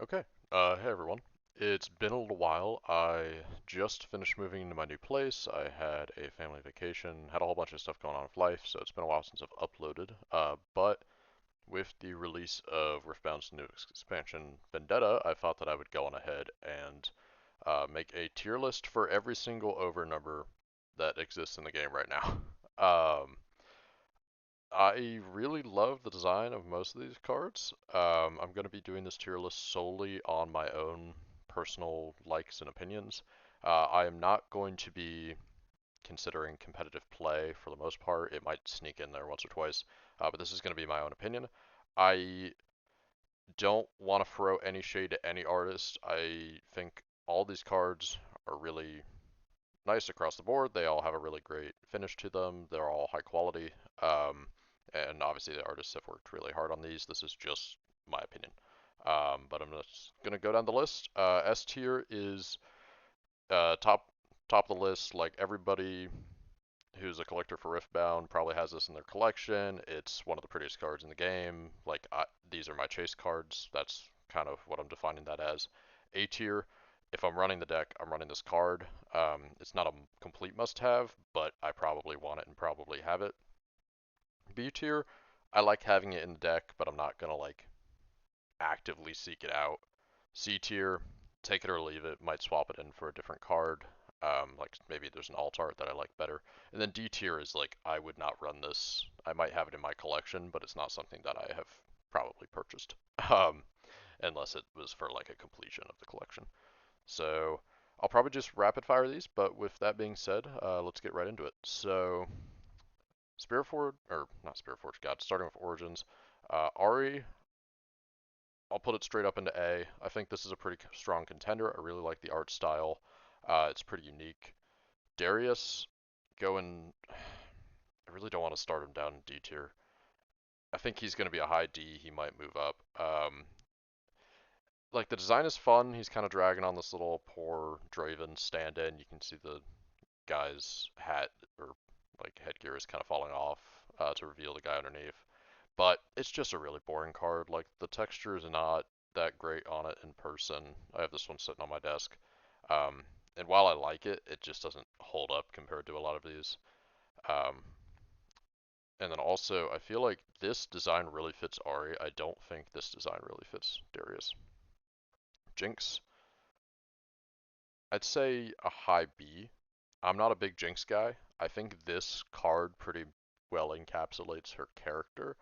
Okay. Hey everyone. It's been a little while. I just finished moving into my new place. I had a family vacation, had a whole bunch of stuff going on with life, so it's been a while since I've uploaded. But with the release of Riftbound's new expansion, Vendetta, I thought that I would go on ahead and make a tier list for every single over number that exists in the game right now. Um, I really love the design of most of these cards. I'm going to be doing this tier list solely on my own personal likes and opinions. I am not going to be considering competitive play for the most part. It might sneak in there once or twice, but this is going to be my own opinion. I don't want to throw any shade at any artist. I think all these cards are really nice across the board. They all have a really great finish to them. They're all high quality. And obviously the artists have worked really hard on these. This is just my opinion. But I'm just gonna go down the list. S tier is top of the list. Like everybody who's a collector for Riftbound probably has this in their collection. It's one of the prettiest cards in the game. These are my chase cards. That's kind of what I'm defining that as. A tier, if I'm running the deck, I'm running this card. It's not a complete must-have, but I probably want it and probably have it. B tier, I like having it in the deck, but I'm not gonna like actively seek it out. C tier, take it or leave it. Might swap it in for a different card. Like maybe there's an alt art that I like better. And then D tier is like I would not run this. I might have it in my collection, but it's not something that I have probably purchased. Um, Unless it was for like a completion of the collection. So I'll probably just rapid fire these, but with that being said, let's get right into it. So or not Spiritforge, God, starting with Origins. Ari, I'll put it straight up into A. I think this is a pretty strong contender. I really like the art style. It's pretty unique. Darius, going. I really don't want to start him down in D tier. I think he's going to be a high D. He might move up. Like the design is fun. He's kind of dragging on this little poor Draven stand-in. You can see the guy's hat or like headgear is kind of falling off to reveal the guy underneath. But it's just a really boring card. Like the texture is not that great on it in person. I have this one sitting on my desk. Um, and while I like it, it just doesn't hold up compared to a lot of these. Um, and then also, I feel like this design really fits Ari. I don't think this design really fits Darius. Jinx, I'd say a high B. I'm not a big Jinx guy. I think this card pretty well encapsulates her character,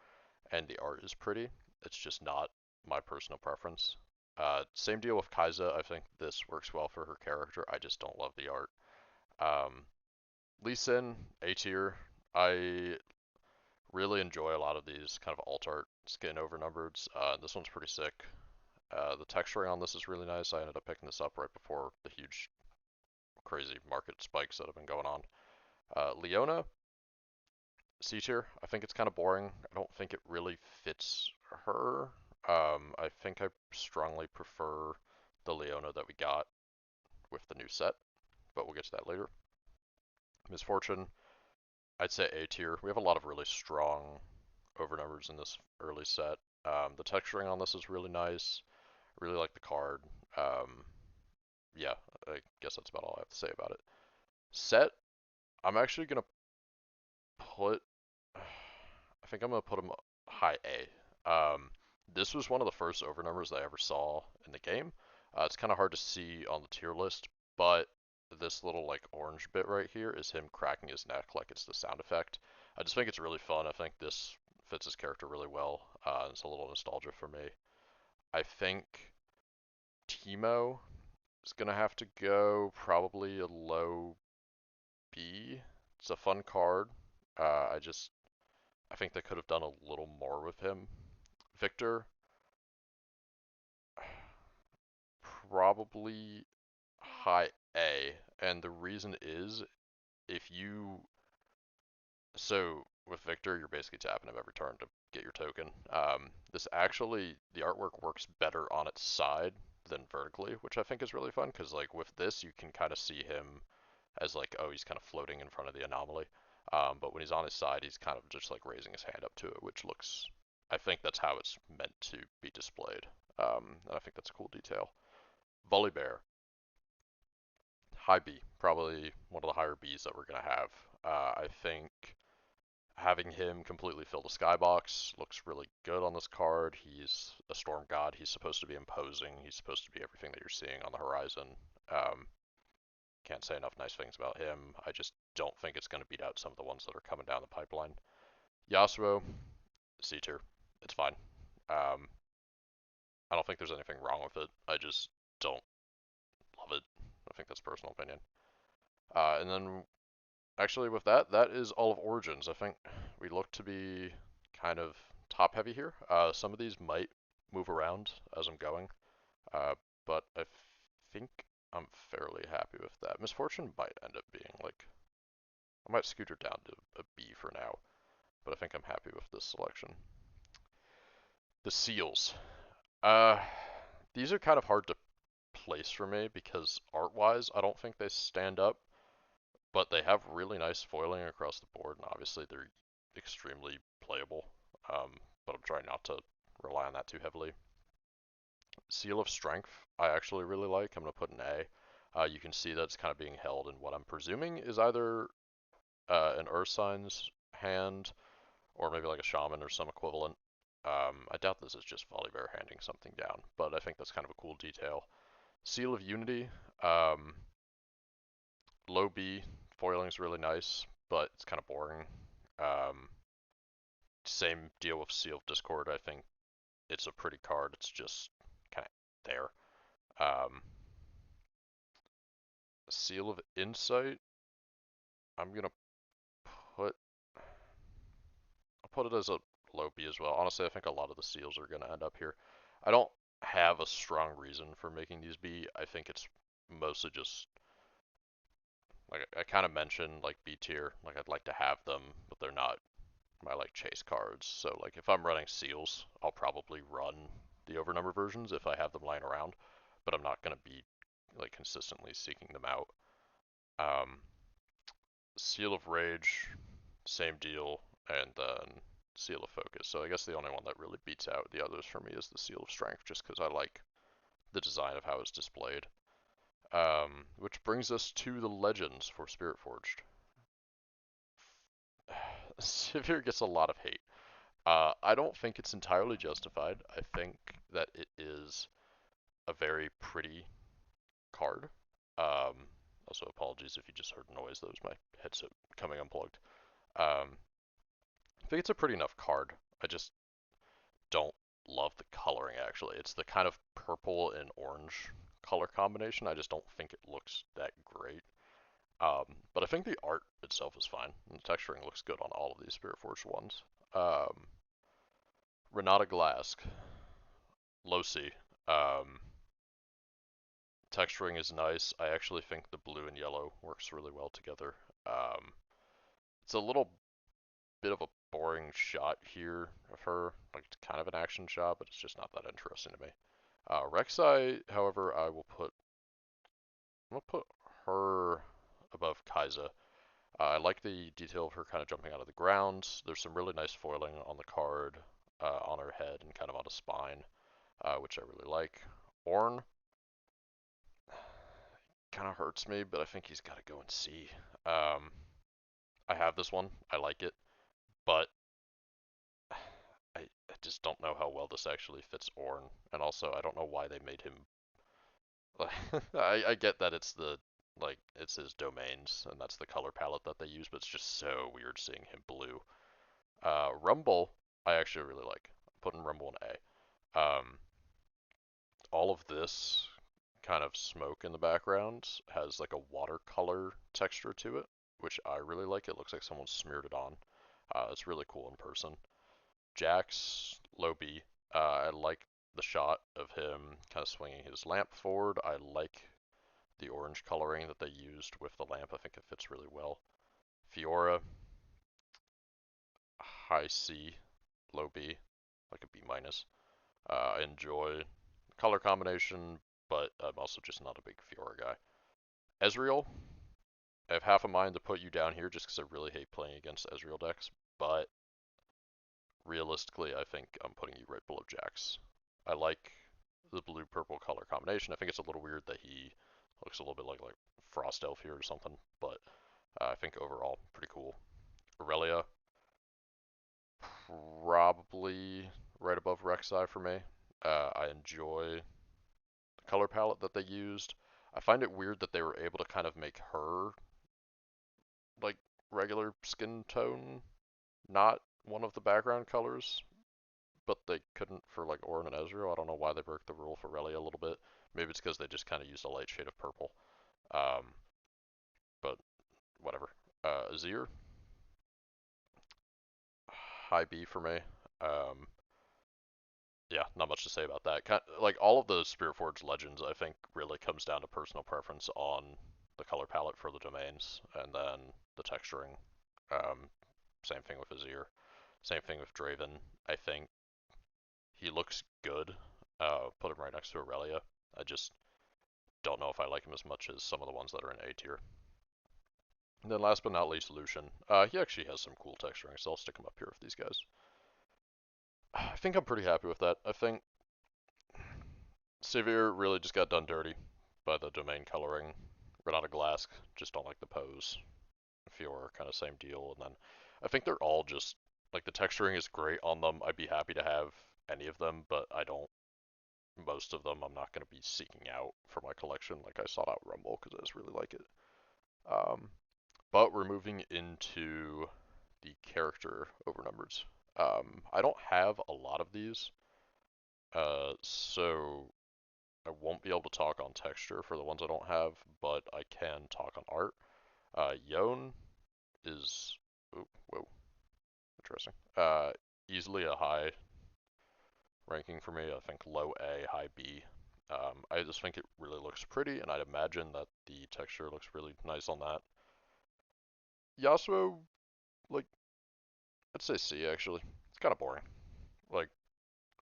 and the art is pretty. It's just not my personal preference. Same deal with Kai'Sa. I think this works well for her character. I just don't love the art. Um, Lee Sin, A tier. I really enjoy a lot of these kind of alt art skin overnumbered. This one's pretty sick. The texturing on this is really nice. I ended up picking this up right before the huge, crazy market spikes that have been going on. Leona, C tier. I think it's kind of boring. I don't think it really fits her. I think I strongly prefer the Leona that we got with the new set, but we'll get to that later. Misfortune, I'd say A tier. We have a lot of really strong overnumbers in this early set. The texturing on this is really nice. Really like the card. Um, yeah, I guess that's about all I have to say about it. Set, I'm actually gonna put. I think I'm gonna put him high A. This was one of the first overnumbers that I ever saw in the game. It's kind of hard to see on the tier list, but this little like orange bit right here is him cracking his neck like it's the sound effect. I just think it's really fun. I think this fits his character really well. It's a little nostalgia for me. I think Teemo is gonna have to go probably a low B. It's a fun card. I just I think they could have done a little more with him. Victor, probably high A, and the reason is if you so with Victor, you're basically tapping him every turn to get your token. This actually the artwork works better on its side than vertically, which I think is really fun because like with this you can kind of see him as like oh he's kind of floating in front of the anomaly. But when he's on his side, he's kind of just like raising his hand up to it, which looks I think that's how it's meant to be displayed. And I think that's a cool detail. Volibear, high B, probably one of the higher Bs that we're gonna have. I think having him completely fill the skybox looks really good on this card. He's a storm god. He's supposed to be imposing. He's supposed to be everything that you're seeing on the horizon. Um, can't say enough nice things about him. I just don't think it's going to beat out some of the ones that are coming down the pipeline. Yasuo, C tier. It's fine. Um, I don't think there's anything wrong with it. I just don't love it. I think that's personal opinion. And then actually with that, that is all of Origins. I think we look to be kind of top heavy here. Some of these might move around as I'm going, uh, but I think I'm fairly happy with that. Misfortune might end up being like, I might scoot her down to a B for now, but I think I'm happy with this selection. The seals. Uh, these are kind of hard to place for me because art-wise, I don't think they stand up, but they have really nice foiling across the board, and obviously they're extremely playable. But I'm trying not to rely on that too heavily. Seal of Strength, I actually really like. I'm going to put an A. You can see that it's kind of being held in what I'm presuming is either an Earth Sign's hand or maybe like a Shaman or some equivalent. I doubt this is just Volibear handing something down, but I think that's kind of a cool detail. Seal of Unity, low B, foiling is really nice, but it's kind of boring. Um, Same deal with Seal of Discord. I think it's a pretty card. It's just kind of there. Um, Seal of Insight. I'm gonna put I'll put it as a low B as well. Honestly, I think a lot of the seals are gonna end up here. I don't have a strong reason for making these B. I think it's mostly just like I kind of mentioned like B tier. Like I'd like to have them, but they're not my like chase cards. So like if I'm running seals, I'll probably run the overnumber versions if I have them lying around, but I'm not gonna be like consistently seeking them out. Um, Seal of Rage, same deal, and then Seal of Focus. So I guess the only one that really beats out the others for me is the Seal of Strength, just because I like the design of how it's displayed. Which brings us to the legends for Spirit Forged. Sivir gets a lot of hate. I don't think it's entirely justified. I think that it is a very pretty card. Also, apologies if you just heard noise. That was my headset coming unplugged. Um, I think it's a pretty enough card. I just don't love the coloring, actually. It's the kind of purple and orange color combination. I just don't think it looks that great. But I think the art itself is fine. And the texturing looks good on all of these Spirit Forged ones. Renata Glask, low C. Um, Texturing is nice. I actually think the blue and yellow works really well together. It's a little bit of a boring shot here of her. Like, it's kind of an action shot, but it's just not that interesting to me. Rek'Sai, however, I'm gonna put her above Kai'Sa. I like the detail of her kind of jumping out of the ground. There's some really nice foiling on the card, on her head and kind of on the spine, which I really like. Ornn kind of hurts me, but I think he's got to go and see. I have this one. I like it, but I just don't know how well this actually fits Ornn, and also I don't know why they made him. I get that it's the like it's his domains and that's the color palette that they use, but it's just so weird seeing him blue. Rumble, I actually really like. I'm putting Rumble in A. All of this kind of smoke in the background has like a watercolor texture to it, which I really like. It looks like someone smeared it on. It's really cool in person. Jax, low B. I like the shot of him kind of swinging his lamp forward. I like the orange coloring that they used with the lamp. I think it fits really well. Fiora, high C, low B, like a B minus. I enjoy color combination, but I'm also just not a big Fiora guy. Ezreal, I have half a mind to put you down here just because I really hate playing against Ezreal decks, but realistically, I think I'm putting you right below Jax. I like the blue-purple color combination. I think it's a little weird that he looks a little bit like Frost Elf here or something, but I think overall pretty cool. Aurelia, probably right above Rek'Sai for me. I enjoy the color palette that they used. I find it weird that they were able to kind of make her like regular skin tone, not one of the background colors, but they couldn't for like Orin and Ezreal. I don't know why they broke the rule for Relia a little bit. Maybe it's because they just kind of used a light shade of purple. Um, but whatever. Azir, high B for me. Um, yeah, not much to say about that. Like all of the Spirit Forge legends, I think really comes down to personal preference on the color palette for the domains, and then the texturing. Um, Same thing with Azir. Same thing with Draven. I think he looks good. Put him right next to Aurelia. I just don't know if I like him as much as some of the ones that are in A tier. And then last but not least, Lucian. He actually has some cool texturing, so I'll stick him up here with these guys. I think I'm pretty happy with that. I think Sivir really just got done dirty by the domain coloring. Renata Glask, just don't like the pose. Fiora, kind of same deal. And then I think they're all just, like, the texturing is great on them. I'd be happy to have any of them, but I don't. Most of them I'm not going to be seeking out for my collection like I sought out Rumble because I just really like it. Um, but we're moving into the character overnumbers. I don't have a lot of these, so I won't be able to talk on texture for the ones I don't have, but I can talk on art. Yone is, oh, whoa, interesting. Easily a high ranking for me. I think low A, high B. I just think it really looks pretty, and I'd imagine that the texture looks really nice on that. Yasuo, like, I'd say C actually. It's kind of boring. Like,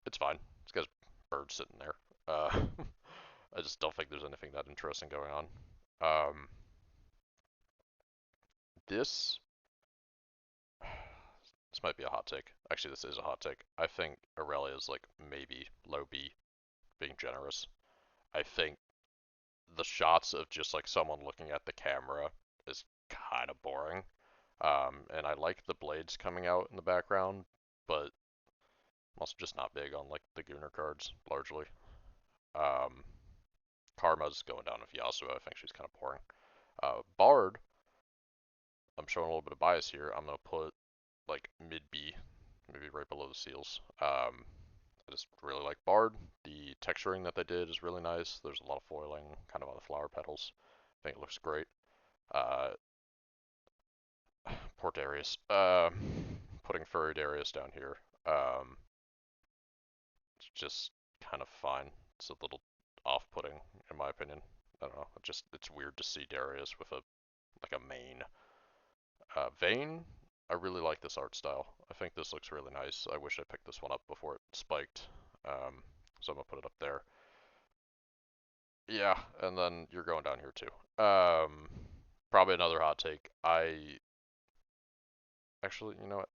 it's fine. This guy's bird sitting there. I just don't think there's anything that interesting going on. Um, this this might be a hot take. Actually, this is a hot take. I think Aurelia is like maybe low B, being generous. I think the shots of just like someone looking at the camera is kind of boring. And I like the blades coming out in the background, but I'm also just not big on like the Gunnar cards largely. Um, Karma's going down with Yasuo. I think she's kind of boring. Bard, I'm showing a little bit of bias here. I'm gonna put like mid B, maybe right below the seals. I just really like Bard. The texturing that they did is really nice. There's a lot of foiling kind of on the flower petals. I think it looks great. Uh, Poor Darius. Putting Furry Darius down here. It's just kind of fine. It's a little off-putting in my opinion. I don't know. It's weird to see Darius with a main. Vayne, I really like this art style. I think this looks really nice. I wish I picked this one up before it spiked. So I'm gonna put it up there. Yeah, and then you're going down here too. Probably another hot take. Actually, you know what?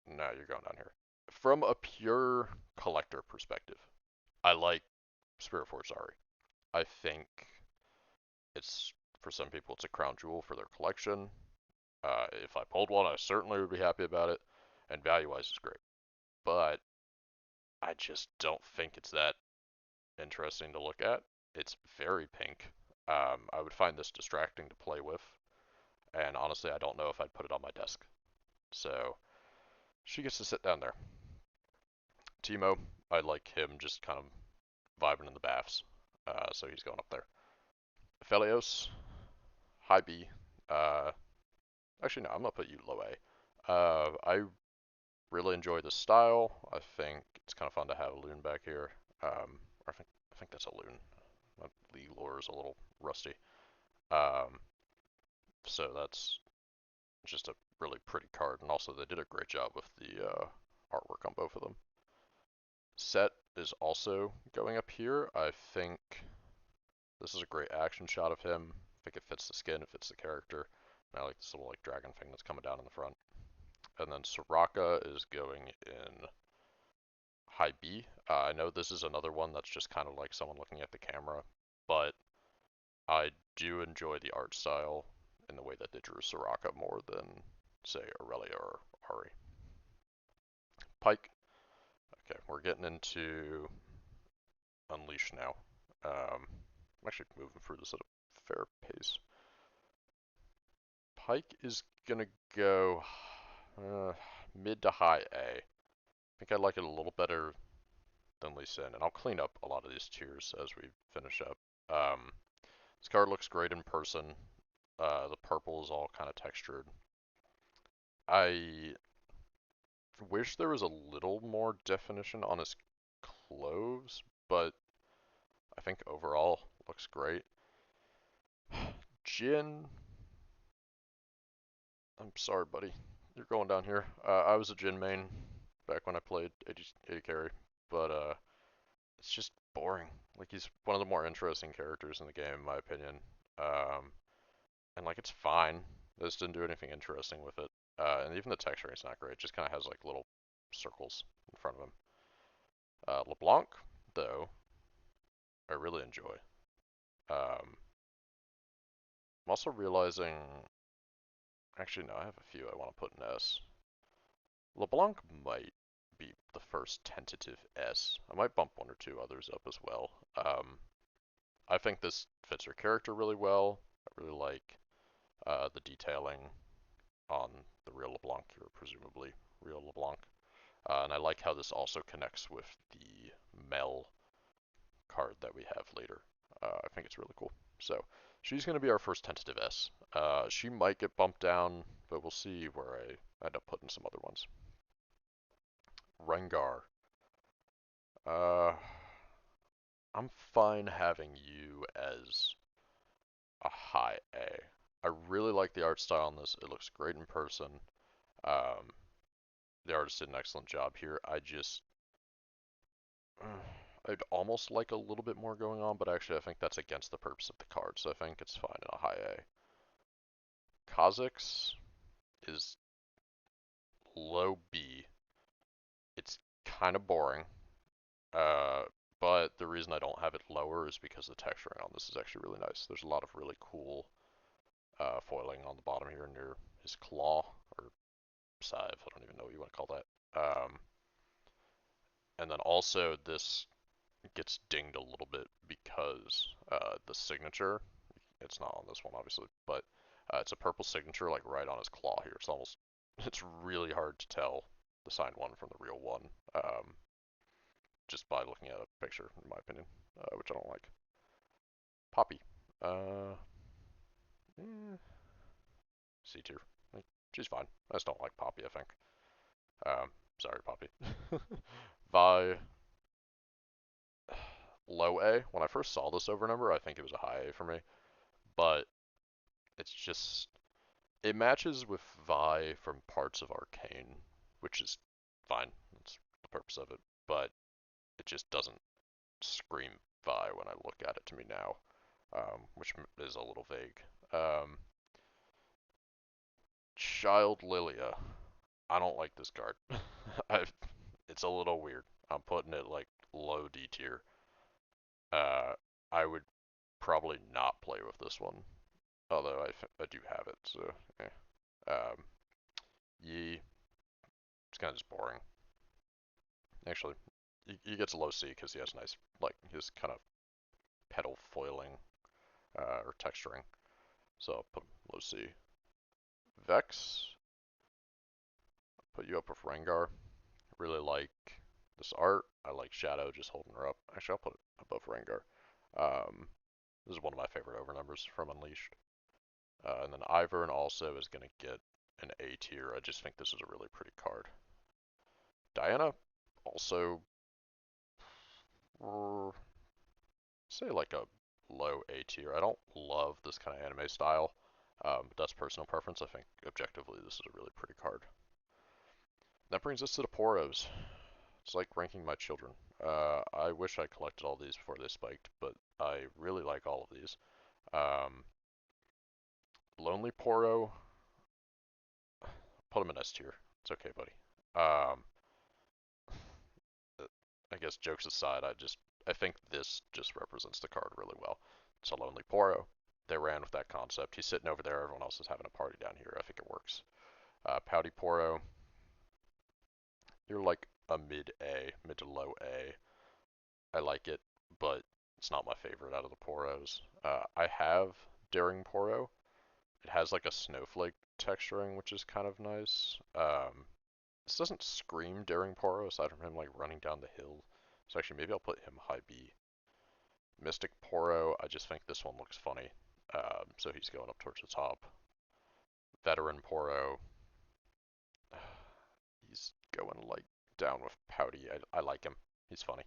No, you're going down here. From a pure collector perspective, I like Spirit Force Ari. I think it's, for some people, it's a crown jewel for their collection. If I pulled one, I certainly would be happy about it, and value-wise, it's great. But I just don't think it's that interesting to look at. It's very pink. I would find this distracting to play with, and honestly, I don't know if I'd put it on my desk. So she gets to sit down there. Timo, I like him just kind of vibing in the baths, so he's going up there. Felios, high B. Uh, Actually, no, I'm gonna put you low A. I really enjoy the style. I think it's kind of fun to have a loon back here. I think that's a loon. My league lore is a little rusty. Um, so that's just a really pretty card, and also they did a great job with the artwork on both of them. Set is also going up here. I think this is a great action shot of him. I think it fits the skin, it fits the character. And I like this little like dragon thing that's coming down in the front. And then Soraka is going in high B. I know this is another one that's just kind of like someone looking at the camera, but I do enjoy the art style in the way that they drew Soraka more than, say, Aurelia or Ari. Pike. Okay, we're getting into Unleash now. I'm actually moving through this at a fair pace. Pike is gonna go mid to high A. I think I like it a little better than Lee Sin, and I'll clean up a lot of these tiers as we finish up. This card looks great in person. The purple is all kind of textured. I wish there was a little more definition on his clothes, but I think overall looks great. Jin, I'm sorry, buddy. You're going down here. I was a Jin main back when I played 80 carry, but it's just boring. Like, he's one of the more interesting characters in the game, in my opinion. And like, it's fine. I just didn't do anything interesting with it. And even the texturing is not great. It just kind of has like little circles in front of him. LeBlanc, though, I really enjoy. I'm also realizing, actually no, I have a few I want to put in S. LeBlanc might be the first tentative S. I might bump one or two others up as well. I think this fits her character really well. I really like the detailing on the real LeBlanc here, presumably real LeBlanc. And I like how this also connects with the Mel card that we have later. I think it's really cool. So she's going to be our first tentative S. She might get bumped down, but we'll see where I end up putting some other ones. Rengar. I'm fine having you as a high A. I really like the art style on this. It looks great in person. Um, the artist did an excellent job here. I'd almost like a little bit more going on, but actually I think that's against the purpose of the card, so I think it's fine in a high A. Kha'Zix is low B. It's kind of boring, uh, but the reason I don't have it lower is because the texturing on this is actually really nice. There's a lot of really cool foiling on the bottom here near his claw, or scythe, I don't even know what you want to call that. And then also this gets dinged a little bit because the signature, it's not on this one obviously, but it's a purple signature like right on his claw here. It's really hard to tell the signed one from the real one, just by looking at a picture, in my opinion, which I don't like. Poppy, C tier. Like, she's fine. I just don't like Poppy, I think. Sorry, Poppy. Vi, low A. When I first saw this over number, I think it was a high A for me, but it's just, it matches with Vi from parts of Arcane, which is fine. That's the purpose of it, but it just doesn't scream Vi when I look at it to me now, which is a little vague. Child Lilia. I don't like this card. It's a little weird. I'm putting it like low D tier. I would probably not play with this one, although I do have it, so Yi, it's kind of just boring. Actually, he gets a low C because he has nice, like, his kind of petal foiling or texturing. So I'll put him low C. Vex, put you up with Rengar. Really like this art. I like Shadow just holding her up. Actually, I'll put it above Rengar. This is one of my favorite overnumbers from Unleashed. And then Ivern also is going to get an A tier. I just think this is a really pretty card. Diana, also, say like a low A tier. I don't love this kind of anime style, but that's personal preference. I think objectively this is a really pretty card. That brings us to the Poros. It's like ranking my children. I wish I collected all these before they spiked, but I really like all of these. Lonely Poro, put him in S tier. It's okay, buddy. Um, I guess jokes aside, I think this just represents the card really well. It's a lonely Poro. They ran with that concept. He's sitting over there. Everyone else is having a party down here. I think it works. Pouty Poro, you're like a mid A, mid to low A. I like it, but it's not my favorite out of the Poros. I have Daring Poro. It has like a snowflake texturing, which is kind of nice. This doesn't scream Daring Poro aside from him like running down the hill. So actually, maybe I'll put him high B. Mystic Poro, I just think this one looks funny. So he's going up towards the top. Veteran Poro, he's going like down with Pouty. I like him. He's funny.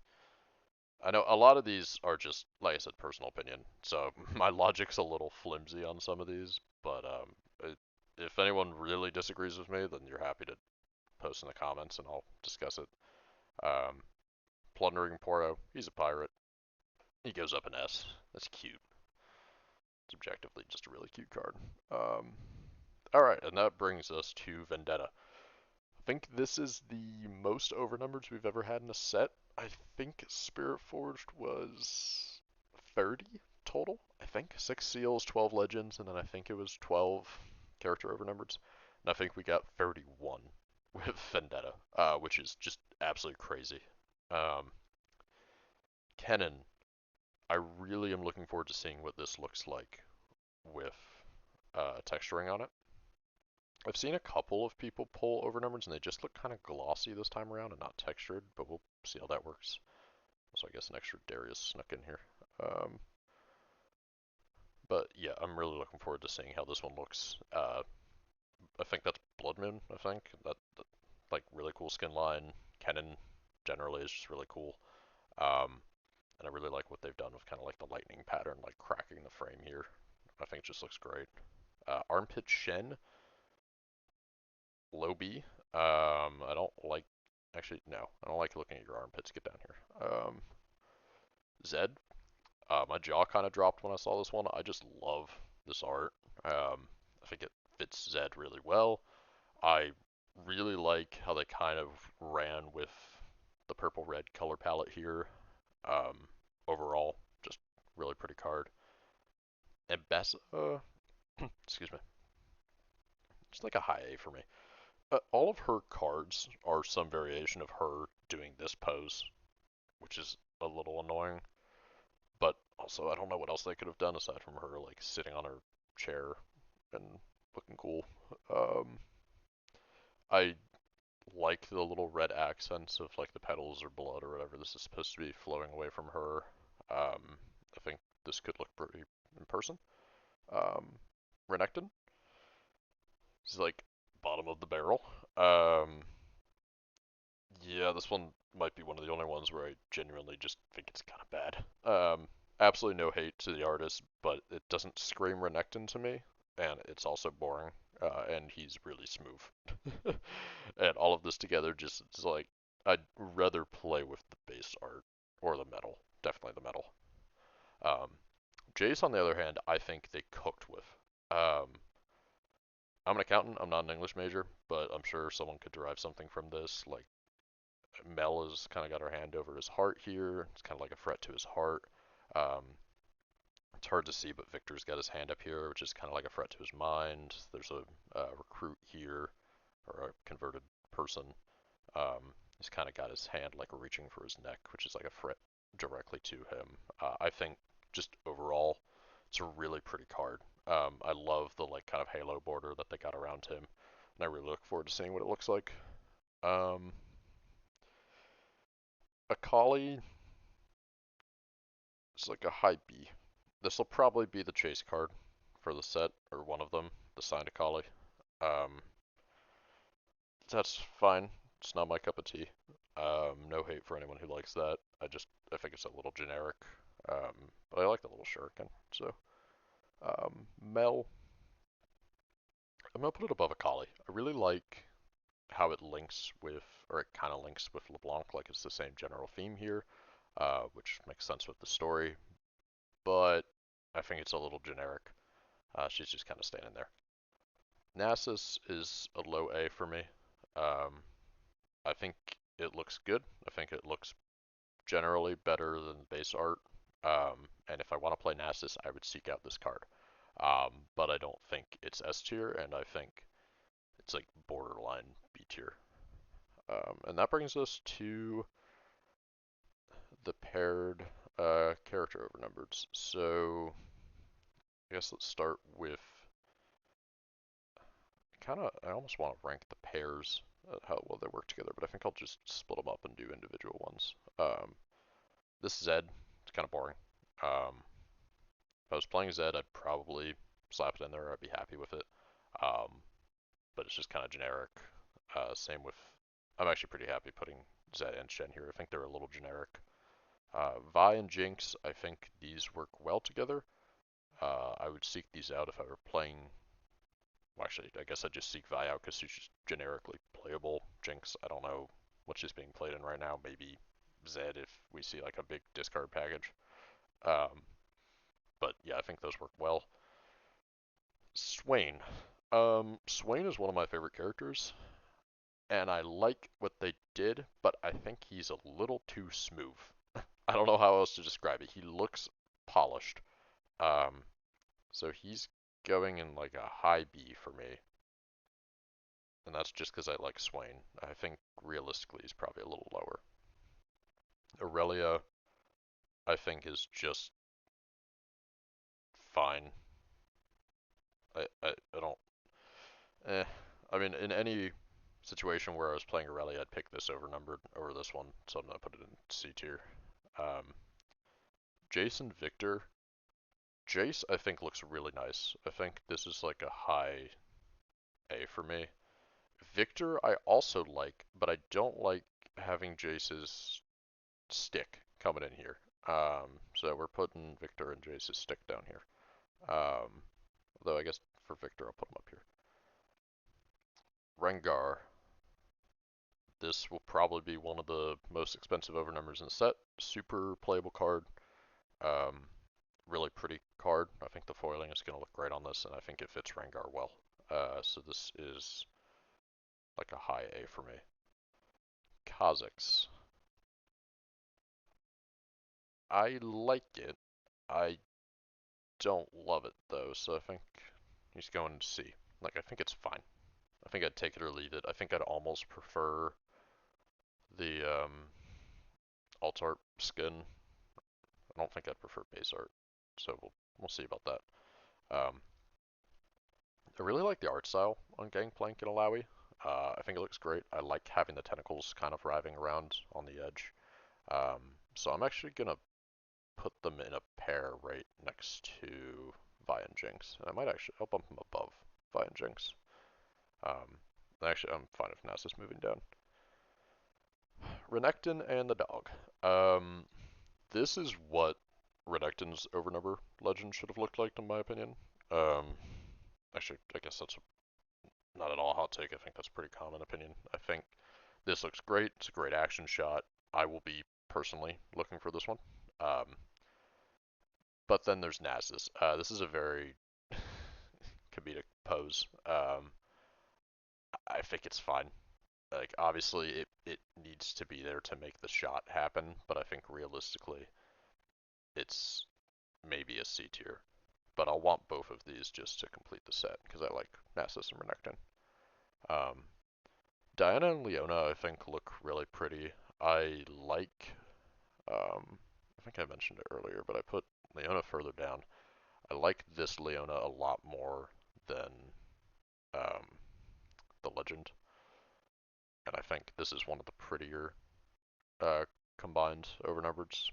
I know a lot of these are just, like I said, personal opinion. So my logic's a little flimsy on some of these, but if anyone really disagrees with me, then you're happy to post in the comments and I'll discuss it. Um, Plundering Poro, he's a pirate. He goes up an S. That's cute. It's objectively just a really cute card. Alright, and that brings us to Vendetta. I think this is the most overnumbers we've ever had in a set. I think Spirit Forged was 30 total. I think 6 seals, 12 legends, and then I think it was 12 character overnumbers. And I think we got 31 with Vendetta, which is just absolutely crazy. Um, Kennen, I really am looking forward to seeing what this looks like with texturing on it. I've seen a couple of people pull overnumbers and they just look kind of glossy this time around and not textured, but we'll see how that works. So I guess an extra Darius snuck in here. But yeah, I'm really looking forward to seeing how this one looks. I think that's Blood Moon, I think. That like really cool skin line. Kennen generally is just really cool. Um, and I really like what they've done with kind of like the lightning pattern, like cracking the frame here. I think it just looks great. Armpit Shen, low B. I don't like, actually, no, I don't like looking at your armpits. Get down here. Zed, my jaw kind of dropped when I saw this one. I just love this art. I think it fits Zed really well. I really like how they kind of ran with the purple-red color palette here. Overall, just really pretty card. And Bessa, excuse me, just like a high A for me. All of her cards are some variation of her doing this pose, which is a little annoying. But also, I don't know what else they could have done aside from her like sitting on her chair and looking cool. Um, I like the little red accents of like the petals or blood or whatever this is supposed to be flowing away from her. I think this could look pretty in person. Renekton is like bottom of the barrel. Yeah, this one might be one of the only ones where I genuinely just think it's kind of bad. Absolutely no hate to the artist, but it doesn't scream Renekton to me, and it's also boring, and he's really smooth. And all of this together just it's like I'd rather play with the base art or the metal, definitely the metal. Um, Jace, on the other hand, I think they cooked with. Um, I'm an accountant. I'm not an English major, but I'm sure someone could derive something from this. Like Mel has kind of got her hand over his heart here. It's kind of like a threat to his heart. Um, it's hard to see, but Victor's got his hand up here, which is kind of like a threat to his mind. There's a recruit here, or a converted person. He's kind of got his hand like reaching for his neck, which is like a threat directly to him. I think just overall, it's a really pretty card. I love the like kind of halo border that they got around him, and I really look forward to seeing what it looks like. Um, Akali is like a high B. This will probably be the chase card for the set, or one of them, the signed Akali. Um, that's fine. It's not my cup of tea. No hate for anyone who likes that. I think it's a little generic. But I like the little shuriken. So, Mel, I'm gonna put it above Akali. I really like how it links with, or it kind of links with LeBlanc, like it's the same general theme here, which makes sense with the story. But I think it's a little generic. She's just kind of standing there. Nasus is a low A for me. Um, I think it looks good. I think it looks generally better than base art. And if I want to play Nasus, I would seek out this card. But I don't think it's S tier, and I think it's like borderline B tier. And that brings us to the paired character overnumbered. So I guess let's start with I almost want to rank the pairs, how well they work together, but I think I'll just split them up and do individual ones. This Zed, it's kind of boring. If I was playing Zed, I'd probably slap it in there. I'd be happy with it. Um, but it's just kind of generic. Same with, I'm actually pretty happy putting Zed and Shen here. I think they're a little generic. Vi and Jinx, I think these work well together. I would seek these out if I were playing. Well, actually, I guess I'd just seek Vi out because she's just generically playable. Jinx, I don't know what she's being played in right now. Maybe Zed if we see like a big discard package. Um, but yeah, I think those work well. Swain. Swain is one of my favorite characters, and I like what they did, but I think he's a little too smooth. I don't know how else to describe it. He looks polished. Um, so he's going in like a high B for me, and that's just because I like Swain. I think realistically he's probably a little lower. Aurelia, I think is just fine. I don't. Eh. I mean, in any situation where I was playing Aurelia, I'd pick this overnumbered over this one, so I'm gonna put it in C tier. Um, Jason Victor. Jace, I think, looks really nice. I think this is like a high A for me. Victor, I also like, but I don't like having Jace's stick coming in here. So we're putting Victor and Jace's stick down here. Though I guess for Victor, I'll put him up here. Rengar. This will probably be one of the most expensive overnumbers in the set. Super playable card. Um, really pretty card. I think the foiling is going to look great on this, and I think it fits Rengar well. So this is like a high A for me. Kha'Zix. I like it. I don't love it though, so I think he's going to C. Like, I think it's fine. I think I'd take it or leave it. I think I'd almost prefer the alt art skin. I don't think I'd prefer base art, so we'll see about that. I really like the art style on Gangplank and Alawi. I think it looks great. I like having the tentacles kind of writhing around on the edge. Um, so I'm actually gonna put them in a pair right next to Vi and Jinx. And I might actually, I'll bump them above Vi and Jinx. Actually, I'm fine if Nasus moving down. Renekton and the dog. This is what Renekton's overnumber legend should have looked like, in my opinion. Um, Actually, I guess that's not at all a hot take. I think that's a pretty common opinion. I think this looks great. It's a great action shot. I will be personally looking for this one. Um, but then there's Nasus. This is a very comedic pose. I think it's fine. Like, obviously, it needs to be there to make the shot happen, but I think realistically, it's maybe a C tier. But I'll want both of these just to complete the set because I like Nasus and Renekton. Um, Diana and Leona, I think, look really pretty. I like, I think I mentioned it earlier, but I put Leona further down. I like this Leona a lot more than um, the Legend, and I think this is one of the prettier combined overnumbereds.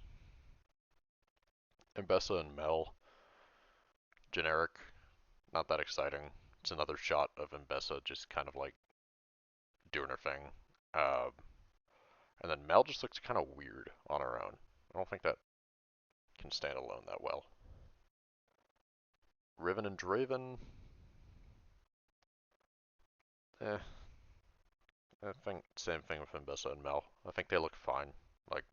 Mbessa and Mel, generic, not that exciting. It's another shot of Mbessa just kind of like doing her thing. Uh, and then Mel just looks kind of weird on her own. I don't think that can stand alone that well. Riven and Draven, eh, I think same thing with Mbessa and Mel. I think they look fine. Like,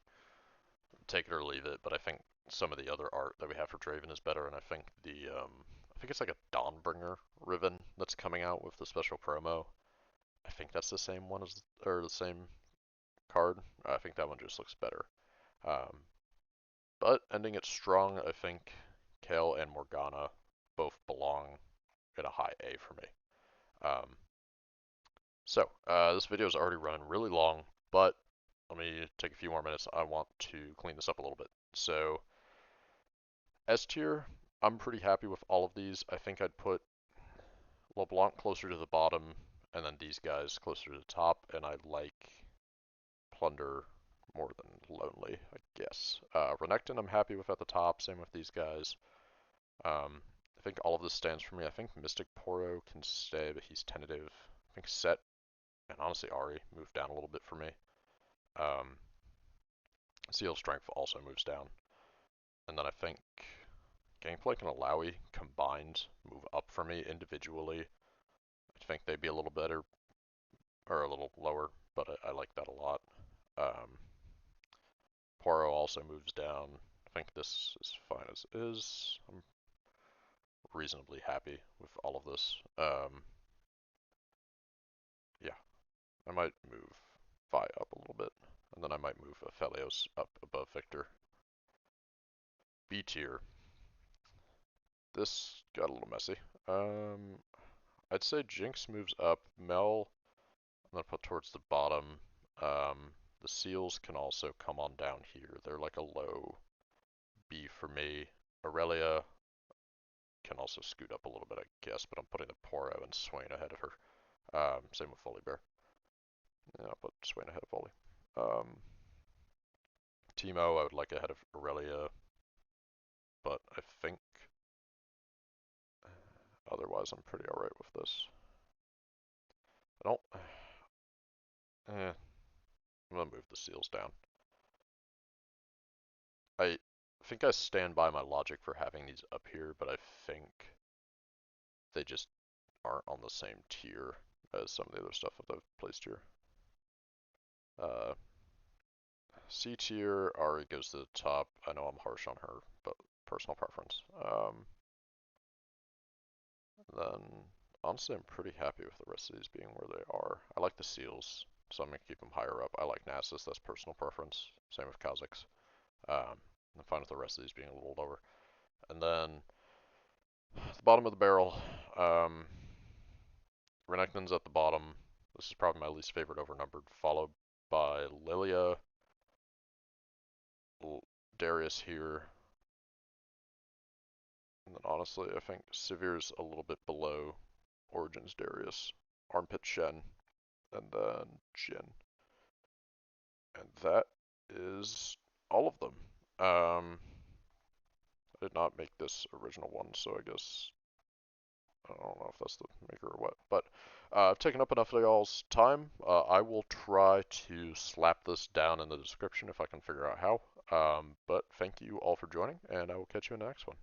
take it or leave it, but I think some of the other art that we have for Draven is better, and I think I think it's like a Dawnbringer Riven that's coming out with the special promo. I think that's the same one as, or the same card. I think that one just looks better. Um, but ending it strong, I think Kale and Morgana both belong in a high A for me. Um, this video is already running really long, but let me take a few more minutes. I want to clean this up a little bit. So S tier, I'm pretty happy with all of these. I think I'd put LeBlanc closer to the bottom, and then these guys closer to the top, and I like Plunder more than Lonely, I guess. Renekton I'm happy with at the top, same with these guys. I think all of this stands for me. I think Mystic Poro can stay, but he's tentative. I think Set and honestly Ari moved down a little bit for me. Um, Seal Strength also moves down. And then I think Gangplank and Alawi combined move up for me individually. I think they'd be a little better, or a little lower, but I like that a lot. Poro also moves down. I think this is fine as is. I'm reasonably happy with all of this. Yeah, I might move Vi up a little bit, and then I might move Aphelios up above Victor. B tier. This got a little messy. I'd say Jinx moves up. Mel, I'm gonna put towards the bottom. The Seals can also come on down here. They're like a low B for me. Aurelia can also scoot up a little bit, I guess, but I'm putting the Poro and Swain ahead of her. Same with Foley Bear. Yeah, I'll put Swain ahead of Foley. Teemo I would like ahead of Aurelia, but I think otherwise I'm pretty alright with this. I don't... I'm gonna move the Seals down. I think I stand by my logic for having these up here, but I think they just aren't on the same tier as some of the other stuff that I've placed here. C tier, Ari goes to the top. I know I'm harsh on her, but personal preference. Then, honestly, I'm pretty happy with the rest of these being where they are. I like the Seals, so I'm going to keep them higher up. I like Nasus, that's personal preference. Same with Kha'Zix. I'm fine with the rest of these being a little lower. And then, the bottom of the barrel, Renekton's at the bottom. This is probably my least favorite overnumbered, followed by Lilia, Darius here. And then honestly, I think Severe's a little bit below Origins Darius, Armpit Shen, and then Jin. And that is all of them. I did not make this original one, so I guess I don't know if that's the maker or what. But I've taken up enough of y'all's time. I will try to slap this down in the description if I can figure out how. But thank you all for joining, and I will catch you in the next one.